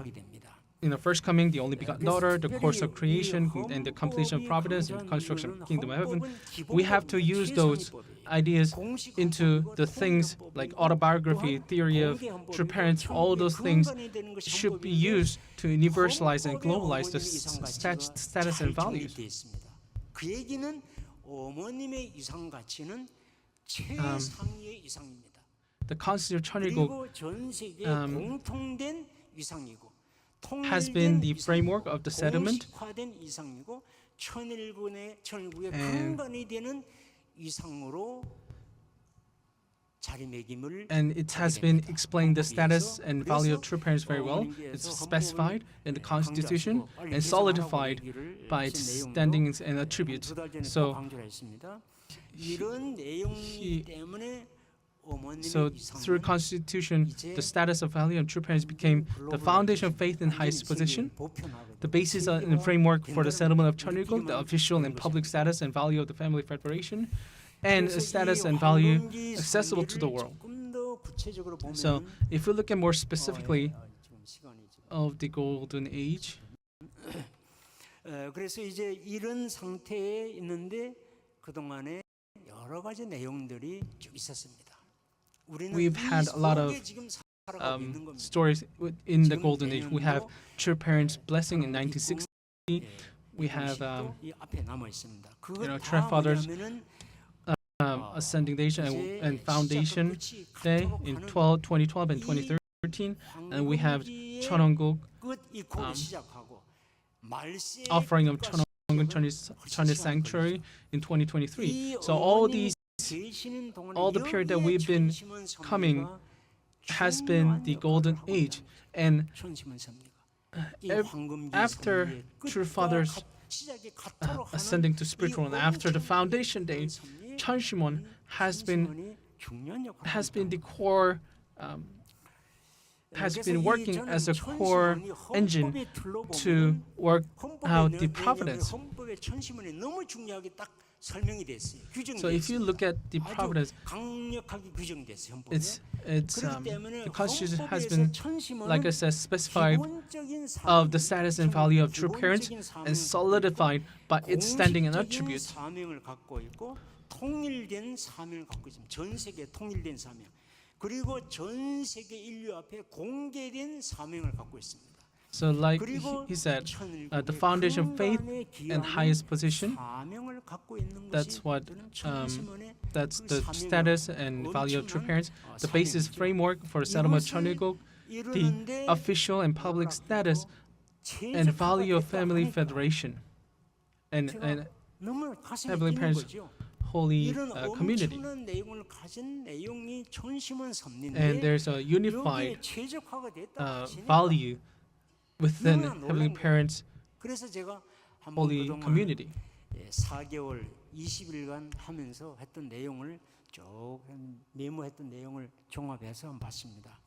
first coming, the only begotten daughter, the course of creation, and the completion of providence, and the construction of the kingdom of heaven. We have to use those ideas into the things like autobiography, theory of true parents. All those things should be used to universalize and globalize the status and values. The Constitution of 천일국 has been the framework of the settlement, and it has been explained the status and value of true parents very well. It's specified in the Constitution and solidified by its standings and attributes. So through Constitution, the status of value of true parents became the foundation of faith in highest position, the basis and framework for the settlement of 천일국, the official and public status and value of the family federation, and a status and value accessible to the world. So if we look at more specifically of the golden age, 그래서 이제 이런 상태에 있는데 그동안에 여러 가지 내용들이 쭉 있었습니다. We've had a lot of stories in the golden age. We have true parents' blessing in 1960. We have true fathers ascending day and foundation day in 2012 and 2013, and we have 천원국 offering of 천원 sanctuary in 2023. So all the period that we've been coming has been the golden age, and after true fathers ascending to spiritual and after the foundation day, 천심원 has been the core has been working as a core engine to work out the providence. So if you look at the providence, the Constitution has been, like I said, specified of the status and value of true parents and solidified by its standing and attributes. 그리고 전 세계 인류 앞에 공개된 사명을 갖고 있습니다. So like 그리고 he said, the 천일국의 foundation of faith 근간에 and 기여하는 highest position, 사명을 갖고 있는 that's 것이 what, 저는 천일시문의 that's 그 the 사명이라고 status and value of true 엄청난, parents, the basis 사명이죠. framework for settlement 이것을 천일국, the 이루는데 official and public status and value of family federation, and 너무 가슴이 Heavenly 뛰는 Parents 거죠. holy 이런 community. 엄청난 내용을 가진 내용이 천심원 And 섭리인데 there's a unified 여기에 최적화가 됐다 하시니까 value within 너무나 Heavenly 놀란 거예요. Parents 그래서 제가 한번 holy 그동안 community. 4개월 20일간 하면서 했던 내용을 쭉 메모했던 내용을 종합해서 한번 봤습니다.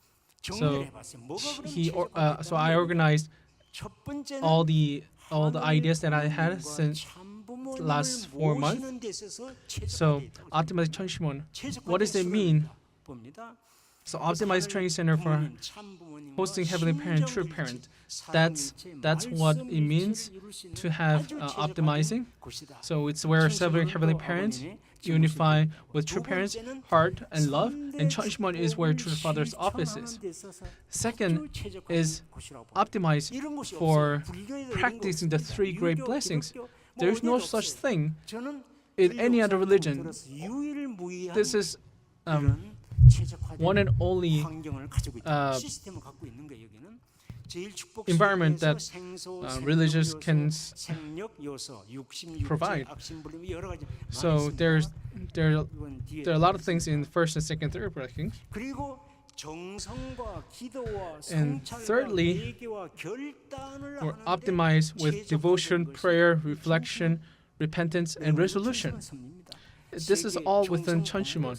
정리를 해봤어요. 뭐가 그럼 So I organized 첫 번째는 all the ideas that I had 하나님과 since 참부모님을 last 4 months. 모시는 데 있어서 So 최적화되어 있다고 optimized 천심원. 최적화된 What does it 수를 mean? 봅니다. So optimized training center for 부모님, 참부모님과 hosting heavenly parent, true 심정일치, parent. 삼위일체, That's what 말씀 it means 일체를 이룰 수 있는 to have 아주 최적화된 optimizing. 곳이다. So it's where serving heavenly parents unify with true parents, heart and love, and 천심원 is where true father's office is. Second is optimized for practicing the 3 great blessings. There's no such thing in any other religion. This is one and only environment that religious can provide. So there are a lot of things in first and second, third blessings. And thirdly, we're optimized with devotion, prayer, reflection, repentance, and resolution. This is all within 천심원.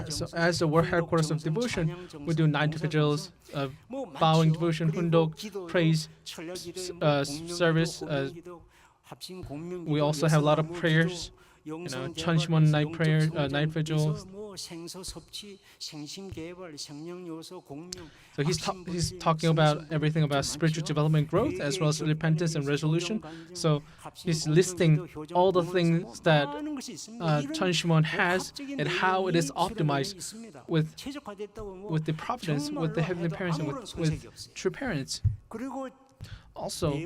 So as the world headquarters of devotion, we do 9 vigils of bowing devotion, hundok, praise, service. We also have a lot of prayers. 천심원 night prayer, night vigils. So he's talking about everything about spiritual development, growth, as well as repentance and resolution. So he's listing all the things that 천심원 has and how it is optimized with the providence, with the heavenly parents, and with true parents. Also,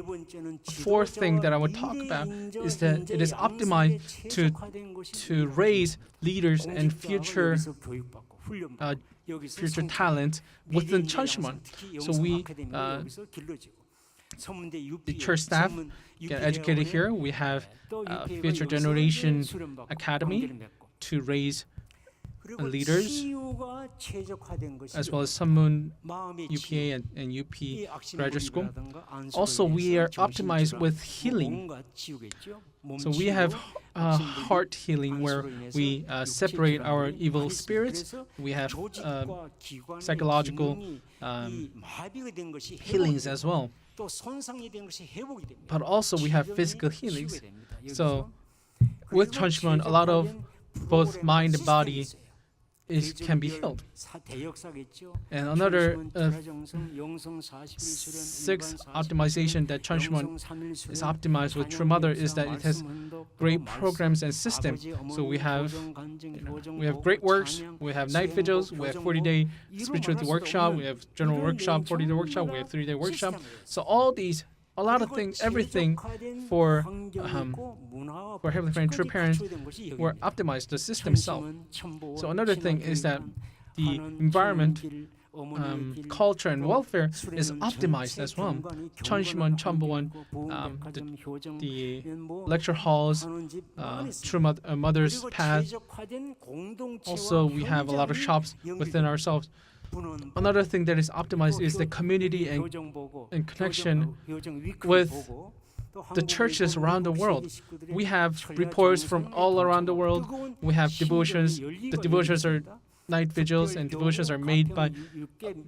fourth thing that I would talk about is that it is optimized to raise leaders and future talent within 천심원. So we, the church staff, get educated here. We have Future Generation Academy to raise leaders, as well as Sunmoon UPA and UP Graduate School. Also, we are optimized with healing. So we have heart healing, where we separate our evil spirits. We have psychological healings as well. But also we have physical healings. So with 천심원, a lot of both mind and body can be healed. And another 6th optimization that 천심원 is optimized with True Mother is that it has great programs and systems. So we have great works, we have night vigils, we have 40-day spirituality workshop, we have general workshop, 40-day workshop, we have 3-day workshop. So all these, a lot of things, everything for Heavenly Parent, True Parents, were optimized, the system itself. So another thing is that the environment, culture, and welfare is optimized as well. 천심원, 천부원, the lecture halls, True Mother's Path. Also, we have a lot of shops within ourselves. Another thing that is optimized is the community and connection with the churches around the world. We have reports from all around the world. We have devotions. The devotions are night vigils, and devotions are made by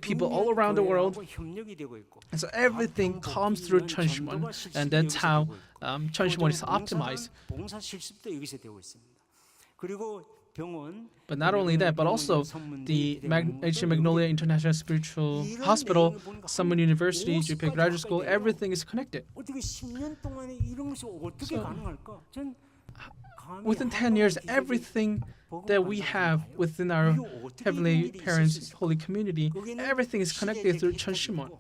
people all around the world. And so everything comes through 천심원, and that's how 천심원 is optimized. But not only that, but also the Ancient Magnolia International Spiritual Hospital, Sunmoon University, JP Graduate School, everything is connected. within 10 years, everything that we have within our Heavenly Parents Holy Community, everything is connected through 천심원.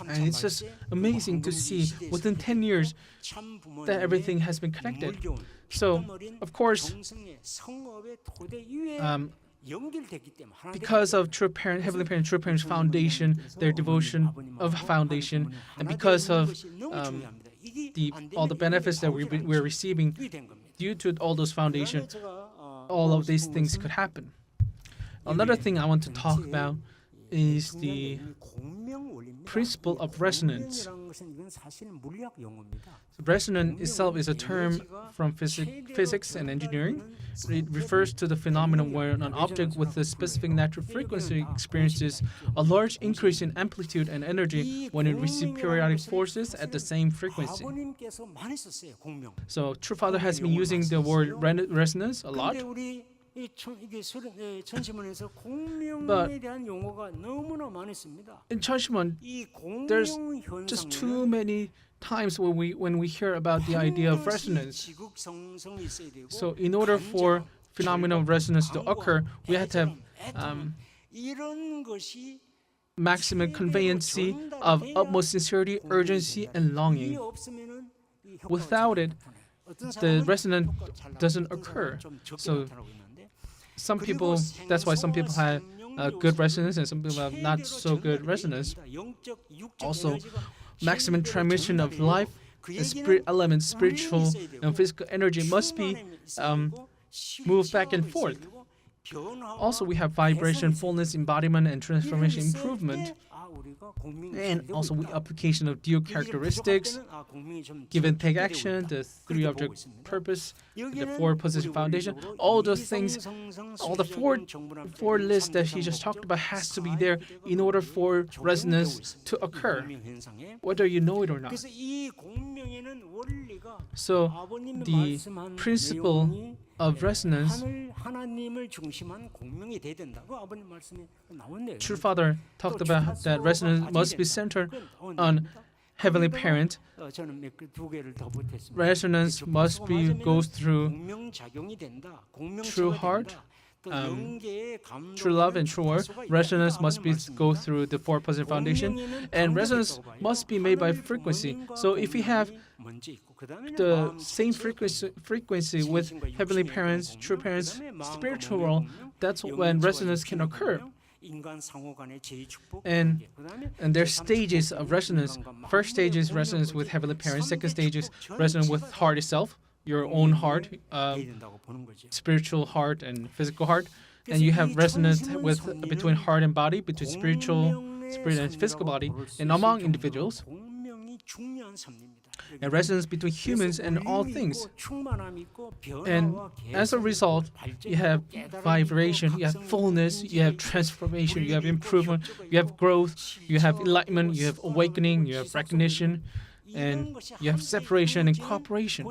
And it's just amazing to see within 10 years that everything has been connected. So, of course, because of Heavenly Parents, True Parents Foundation, their devotion of foundation, and because of all the benefits that we're receiving due to all those foundations, all of these things could happen. Another thing I want to talk about is the principle of resonance. Resonance itself is a term from physics and engineering. It refers to the phenomenon where an object with a specific natural frequency experiences a large increase in amplitude and energy when it receives periodic forces at the same frequency. So, True Father has been using the word resonance a lot. But in 천심원, there's just too many times when we hear about the idea of resonance. So in order for phenomenon of resonance to occur, we have to have maximum conveyancy of utmost sincerity, urgency, and longing. Without it, the resonance doesn't occur. So some people, that's why some people have good resonance and some people have not so good resonance. Also, maximum transmission of life, the spirit element, spiritual and physical energy must be moved back and forth. Also, we have vibration, fullness, embodiment, and transformation improvement. And also application of dual characteristics, give and take action, the three object purpose, the four positive foundation, all those things, all the four lists that he just talked about has to be there in order for resonance to occur, whether you know it or not. So the principle of resonance, True Father talked about that resonance must be centered on Heavenly Parent. Resonance must be goes through true heart, true love, and true word. Resonance must be go through the four positive foundation, and resonance must be made by frequency. So if we have the same frequency with Heavenly Parents, True Parents, spiritual world, that's when resonance can occur. And there's stages of resonance. First stage is resonance with Heavenly Parents. Second stage is resonance with heart itself, your own heart, spiritual heart and physical heart. And you have resonance between heart and body, between spirit and physical body, and among individuals. And resonance between humans and all things. And as a result, you have vibration, you have fullness, you have transformation, you have improvement, you have growth, you have enlightenment, you have awakening, you have recognition, and you have separation and cooperation.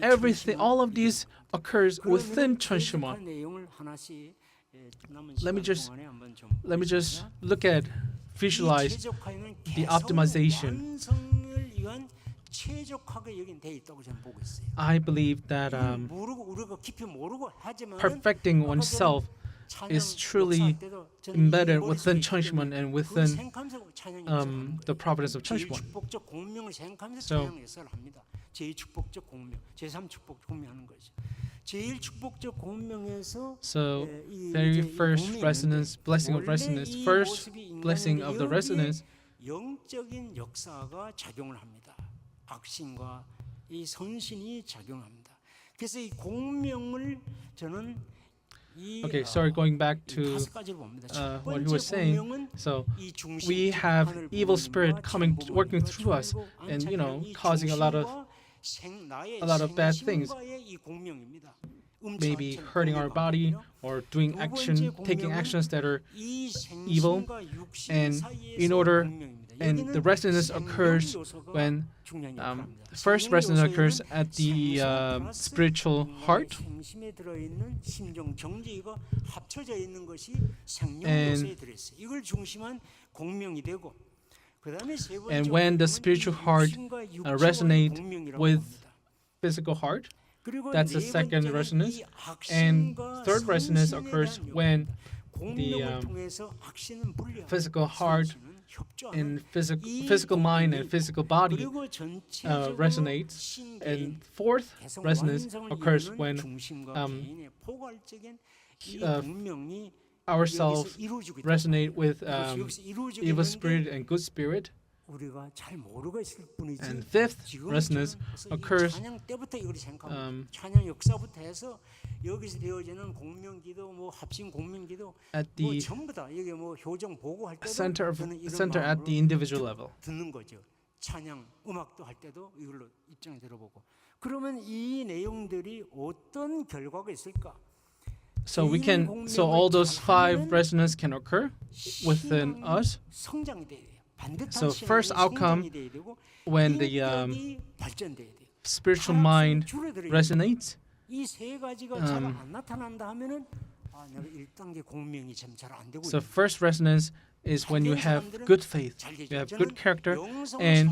Everything, all of these occurs within 천심원. Let me just visualize the optimization. I believe that perfecting oneself is truly embedded within 천심원 and within the providence of 천심원. So, very first resonance, blessing of resonance, first blessing of the resonance. 영적인 역사가 작용을 합니다. 악신과 이 선신이 작용합니다. 그래서 이 공명을 저는 Okay, sorry, going back to what he was saying. So we have evil spirit working through us, and causing a lot of bad things. Maybe hurting our body or taking actions that are evil, and the resonance occurs when first resonance occurs at the spiritual heart, and when the spiritual heart resonates with physical heart, 그리고 That's the 네 second 번째는 resonance. 이 And 악신과 third resonance 성신에 occurs 대한 when 공명을 통해서 악신은 분리하고 physical heart 성신은 협조하는 and 이 physical mind and 공명이 physical body 그리고 전체적으로 resonates. 신개인 And fourth 개성 resonance 완성을 occurs 이루는 when 중심과 개인의 포괄적인 이 공명이 ourselves 여기서 이루어지고 있다. resonate with 그래서 여기서 이루어지고 evil 있는데 spirit and good spirit. 우리가 잘 모르고 있을 뿐이지. And fifth 지금은 resonance 저는 벌써 이 occurs 찬양 때부터 이걸 생각하고 찬양 역사부터 해서 여기서 되어지는 공명기도 뭐 합심 공명기도 at 뭐 the 전부 다 여기 뭐 효정 보고할 때도 center 저는 이런 at 마음으로 the individual level. 듣는 거죠. 찬양 음악도 할 때도 이걸로 입장을 들어보고. 그러면 이 내용들이 어떤 결과가 있을까? So we can all those five resonances can occur within us. 성장이 돼야 돼요. 반듯한 So first outcome, 성장이 돼야 되고 when the 인격이 발전돼야 돼요. spiritual mind resonates, 이 세 가지가 잘 안 나타난다 하면은 아 내가 1단계 공명이 참 잘 안 되고 so first resonance is when you have good faith, you have good character, and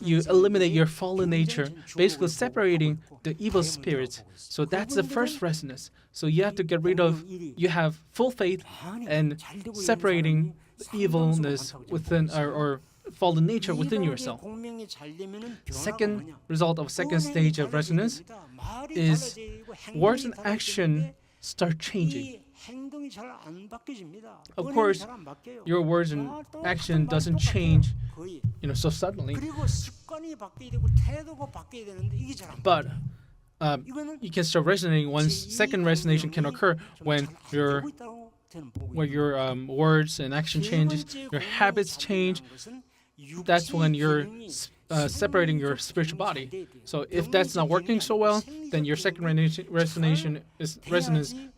you eliminate your fallen nature, basically separating the evil spirits. So that's the first resonance. So you have to get rid of, you have full faith and separating the evilness within or fallen nature within yourself. Second result of second stage of resonance is words and action start changing. Of course, your words and action doesn't change, so suddenly. But you can start resonating once second resonation can occur when your words and action changes, your habits change. That's when you're separating your spiritual body. So if that's not working so well, then your second resonance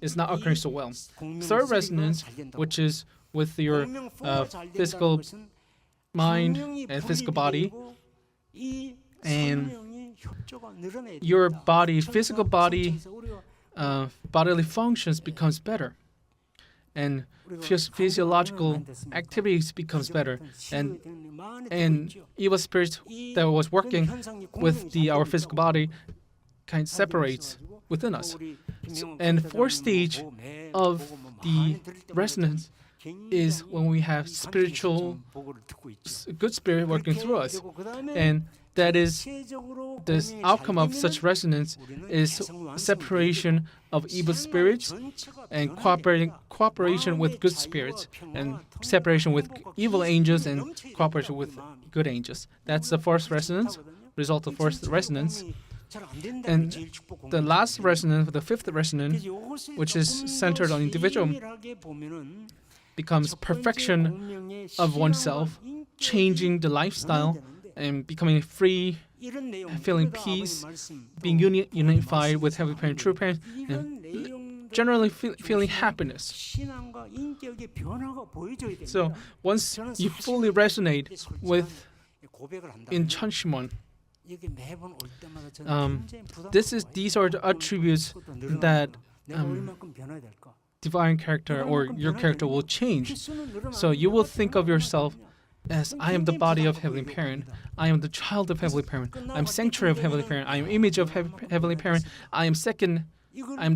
is not occurring so well. Third resonance, which is with your physical mind and physical body, and your body, physical body, bodily functions becomes better, and physiological activities becomes better, and evil spirits that was working with our physical body kind of separates within us. And fourth stage of the resonance is when we have spiritual, good spirit working through us, and that is the outcome of such resonance is separation of evil spirits and cooperation with good spirits, and separation with evil angels and cooperation with good angels. That's the fourth resonance, result of fourth resonance. And the last resonance, the fifth resonance, which is centered on individual, becomes perfection of oneself, changing the lifestyle and becoming free, feeling peace, being unified with Heavenly Parent, true parents, and generally feeling happiness. So once you fully resonate with in Chunshimon, these are the attributes that divine character or your character will change. So you will think of yourself as I am the body of Heavenly Parent. I am the child of Heavenly Parent. I am sanctuary of Heavenly Parent. I am image of Heavenly Parent. I am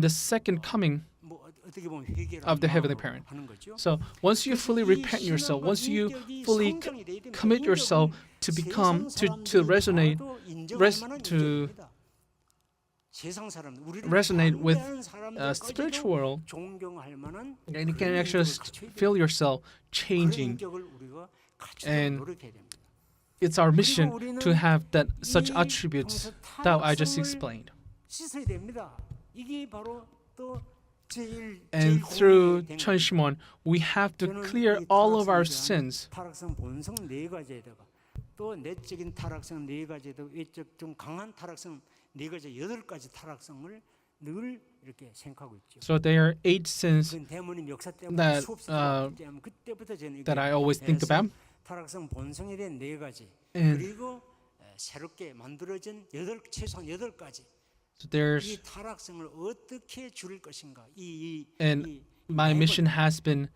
the second coming of the Heavenly Parent. So once you fully repent yourself, once you fully commit yourself to become, to resonate with spiritual world, and you can actually feel yourself changing. And it's our mission to have such attributes that I just explained. And through Chunshimon, we have to clear all of our sins. 또 내적인 타락성 4가지도 외적 좀 강한 타락성 4가지 8가지 타락성을 늘 이렇게 생각하고 있죠. So there are 8 sins that I always think about. 타락성 본성에 대한 4가지 그리고 새롭게 만들어진 최소한 8가지. So there's 이 타락성을 어떻게 줄일 것인가. and my mission has been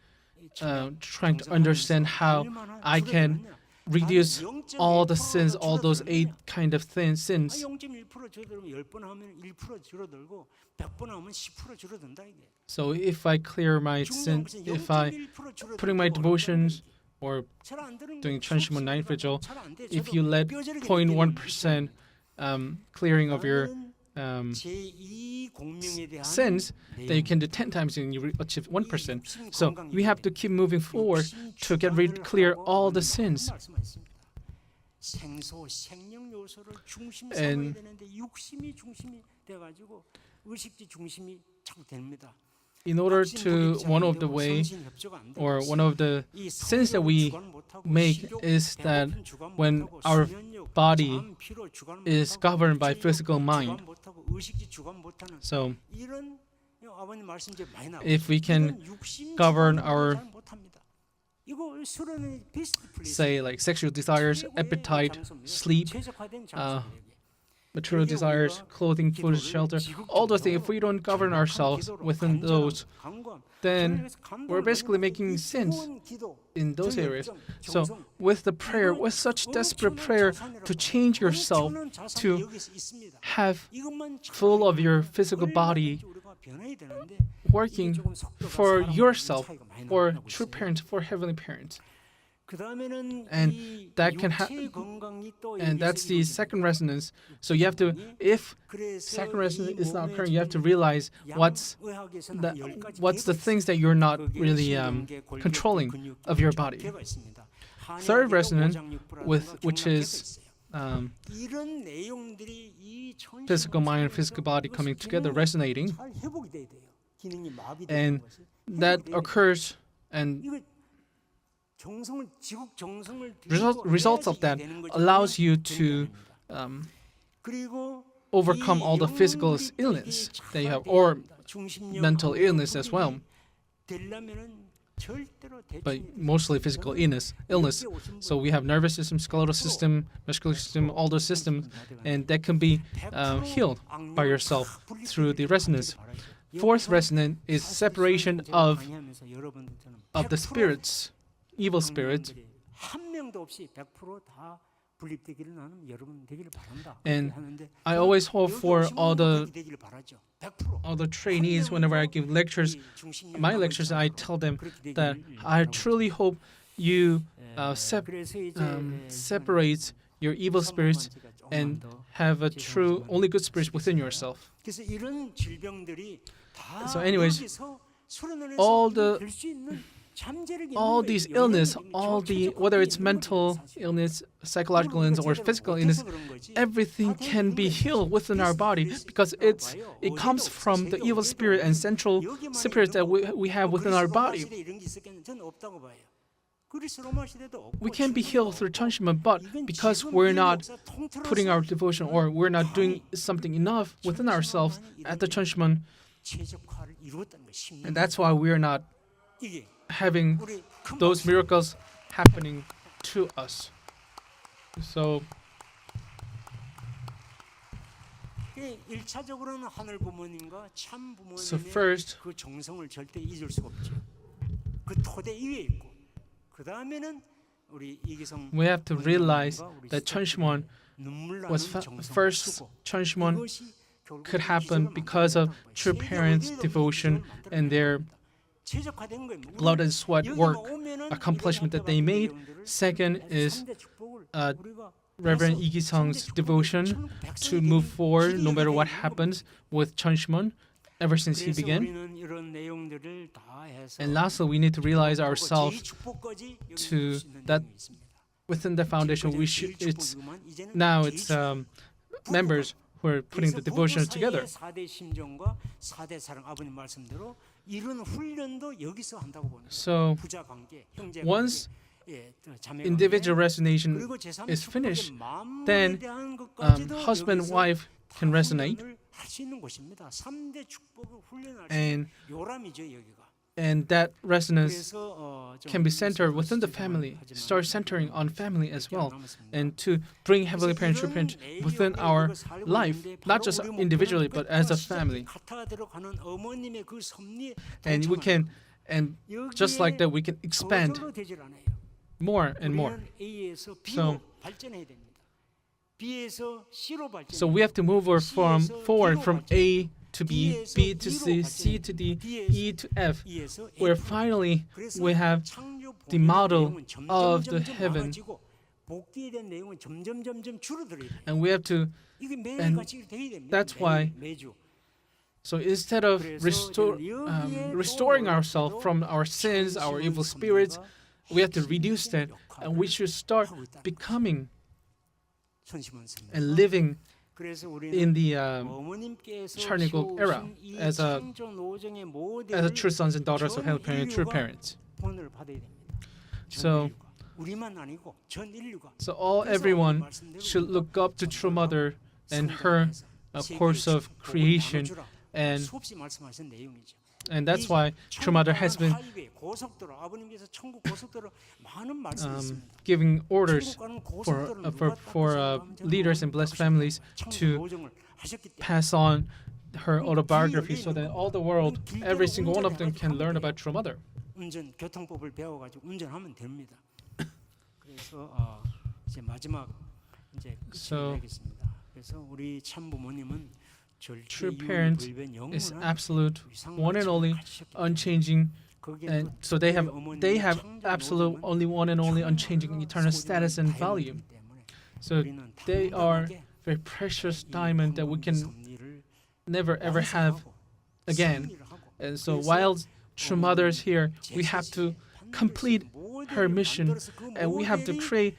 trying to understand how I can reduce all the sins, all those 8 kind of sins. 0.1% 줄어들면 10번 하면 1% 줄어들고 100번 하면 10% 줄어든다 이게. So if I clear my sin, if I putting my devotions or doing 천심원 night vigil, if you let 0.1% clearing of your sins, then you can do 10 times and you achieve 1%. So we have to keep moving forward to get clear all the sins. 생소 생명 요소를 중심 And- 삼아야 되는데 육심이 중심이 돼가지고 의식지 중심이 자꾸 됩니다. In order to, one of the way or one of the sins that we make is that when our body is governed by physical mind. So if we can govern our, say, like sexual desires, appetite, sleep, material desires, clothing, food, shelter, all those things, if we don't govern ourselves within those, then we're basically making sins in those areas. So with the prayer, with such desperate prayer to change yourself, to have full of your physical body working for yourself, for true parents, for heavenly parents. And that can and that's the second resonance. So you have to, if second resonance is not occurring, you have to realize what's the things that you're not really controlling of your body. Third resonance, which is physical mind and physical body coming together, resonating, and that occurs, and results of that allows you to overcome all the physical illness that you have, or mental illness as well, but mostly physical illness. So we have nervous system, skeletal system, muscular system, all those systems, and that can be healed by yourself through the resonance. Fourth resonance is separation of the spirits, evil spirits. And I always hope for all the trainees, whenever I give lectures, my lectures, I tell them that I truly hope you separate your evil spirits and have a true, only good spirits within yourself. So anyways, all these illness, whether it's mental illness, psychological illness, or physical illness, everything can be healed within our body because it comes from the evil spirit and central spirits that we have within our body. We can be healed through 천심원, but because we're not putting our devotion or we're not doing something enough within ourselves at the 천심원, and that's why we're not having those miracles happening to us. So first, we have to realize that 천심원 was first. 천심원 could happen because of true parents' devotion and their blood and sweat work accomplishment that they made. Second is Reverend Lee Gi-sung's devotion to move forward no matter what happens with 천심원 ever since he began. And lastly, we need to realize ourselves to that within the foundation it's members who are putting the devotions together. So once individual resonation is finished, then husband and wife can resonate, and that resonance can be centered within the family, start centering on family as well, and to bring heavenly parent, true parent within our life, not just individually, but as a family. And we can, and just like that, we can expand. more and more. 우리는 A에서 B로 So- 발전해야 됩니다. B에서 C로 발전. So we have to move forward from A to B, B to C, C to D, E to F, E에서 where F. finally 그래서 we have 창조 the 복음의 model 내용은 점점 of the 점점 heaven. 많아지고 복귀에 대한 내용은 점점 줄어들어야 돼요. and we have to. 이게 and 매일같이 돼야 됩니다. that's why 매주. So instead of 그래서 restoring ourselves from our sins, our evil spirits, we have to reduce that, and we should start becoming 손심원습니다. and living 그래서 in 우리는 the 어머님께서 Charnigok era 키워오신 이 as a 창조 노정의 as a 모델을 true sons and daughters of heaven and true parents. 본을 받아야 됩니다. So- 전 인류가. 우리만 아니고 전 인류가 So everyone should look up to True Mother and her course of creation, and 수없이 말씀하신 내용이죠. that's why True Mother has been 하이웨이, 고속도로 아버님께서 천국 고속도로 많은 말씀이십니다. giving orders 천국 가는 for 고속도로는 for 누가 for 닦아서 leaders and blessed families 천국 to 노정을 하셨기 때문에 pass on her autobiography so that all the world, every single one of them, can learn about True Mother. 운전 교통법을 배워가지고 운전하면 됩니다. 그래서 이제 마지막 이제 So- 끝내겠습니다. 그래서 우리 참부모님은 절대 True 이유 parents 불변 is 영원한 absolute, 위상을 one and only, 가지셨기 때문에 unchanging, 거기에 and 또 so they 특별히 have 어머니의 absolute, 창조 only one and only, 노정은 unchanging, eternal 소중한 status and 다이아몬드이기 value. 때문에 So 우리는 they are 당당하게 very precious 이 diamond that we 황금의 can 섭리를 never ever have 완성하고 again. 승리를 하고 And so 그래서 while True Mother is here, 제사지 we have to 반드시 complete 모델을 her mission, 만들어서 그 and we have to 모델이 create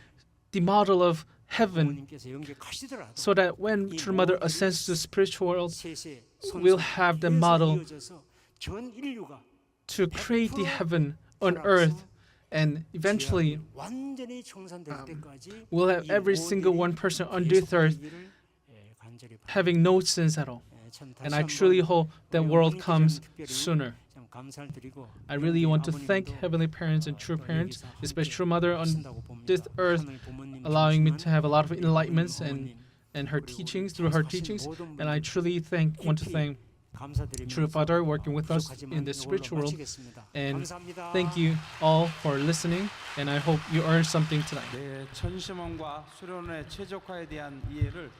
the model of heaven, 어머님께서 영접하시더라도 so that when True Mother ascends to the spiritual world, 셋의 we'll have the model 이어져서 전 인류가 to create the heaven on earth, and eventually 완전히 청산될 때까지 we'll have 이 every single one person on this earth 계속되기를, 간절히 having no sins at all. 참 And 다시 I 한번 truly hope that 우리 world 어머님께 comes 저는 특별히 sooner. 참 감사를 드리고 I really want to 우리 thank 아버님도 Heavenly Parents and True 또 Parents, 여기서 especially 함께 True Mother, on 하신다고 봅니다. this earth, 하늘 부모님 allowing me 중심한 to have a lot of 우리 enlightenments 어머님, and her 그리고 teachings, 우리 through her 참석하신 teachings. 모든 And I 분들 truly want to thank 감사드리면서 True Father working with us 부족하지만 in the 이걸로 spiritual world. 마치겠습니다. And 감사합니다. thank you all for listening, and I hope you earned something tonight. 네, 천심원과 수련의 최적화에 대한 이해를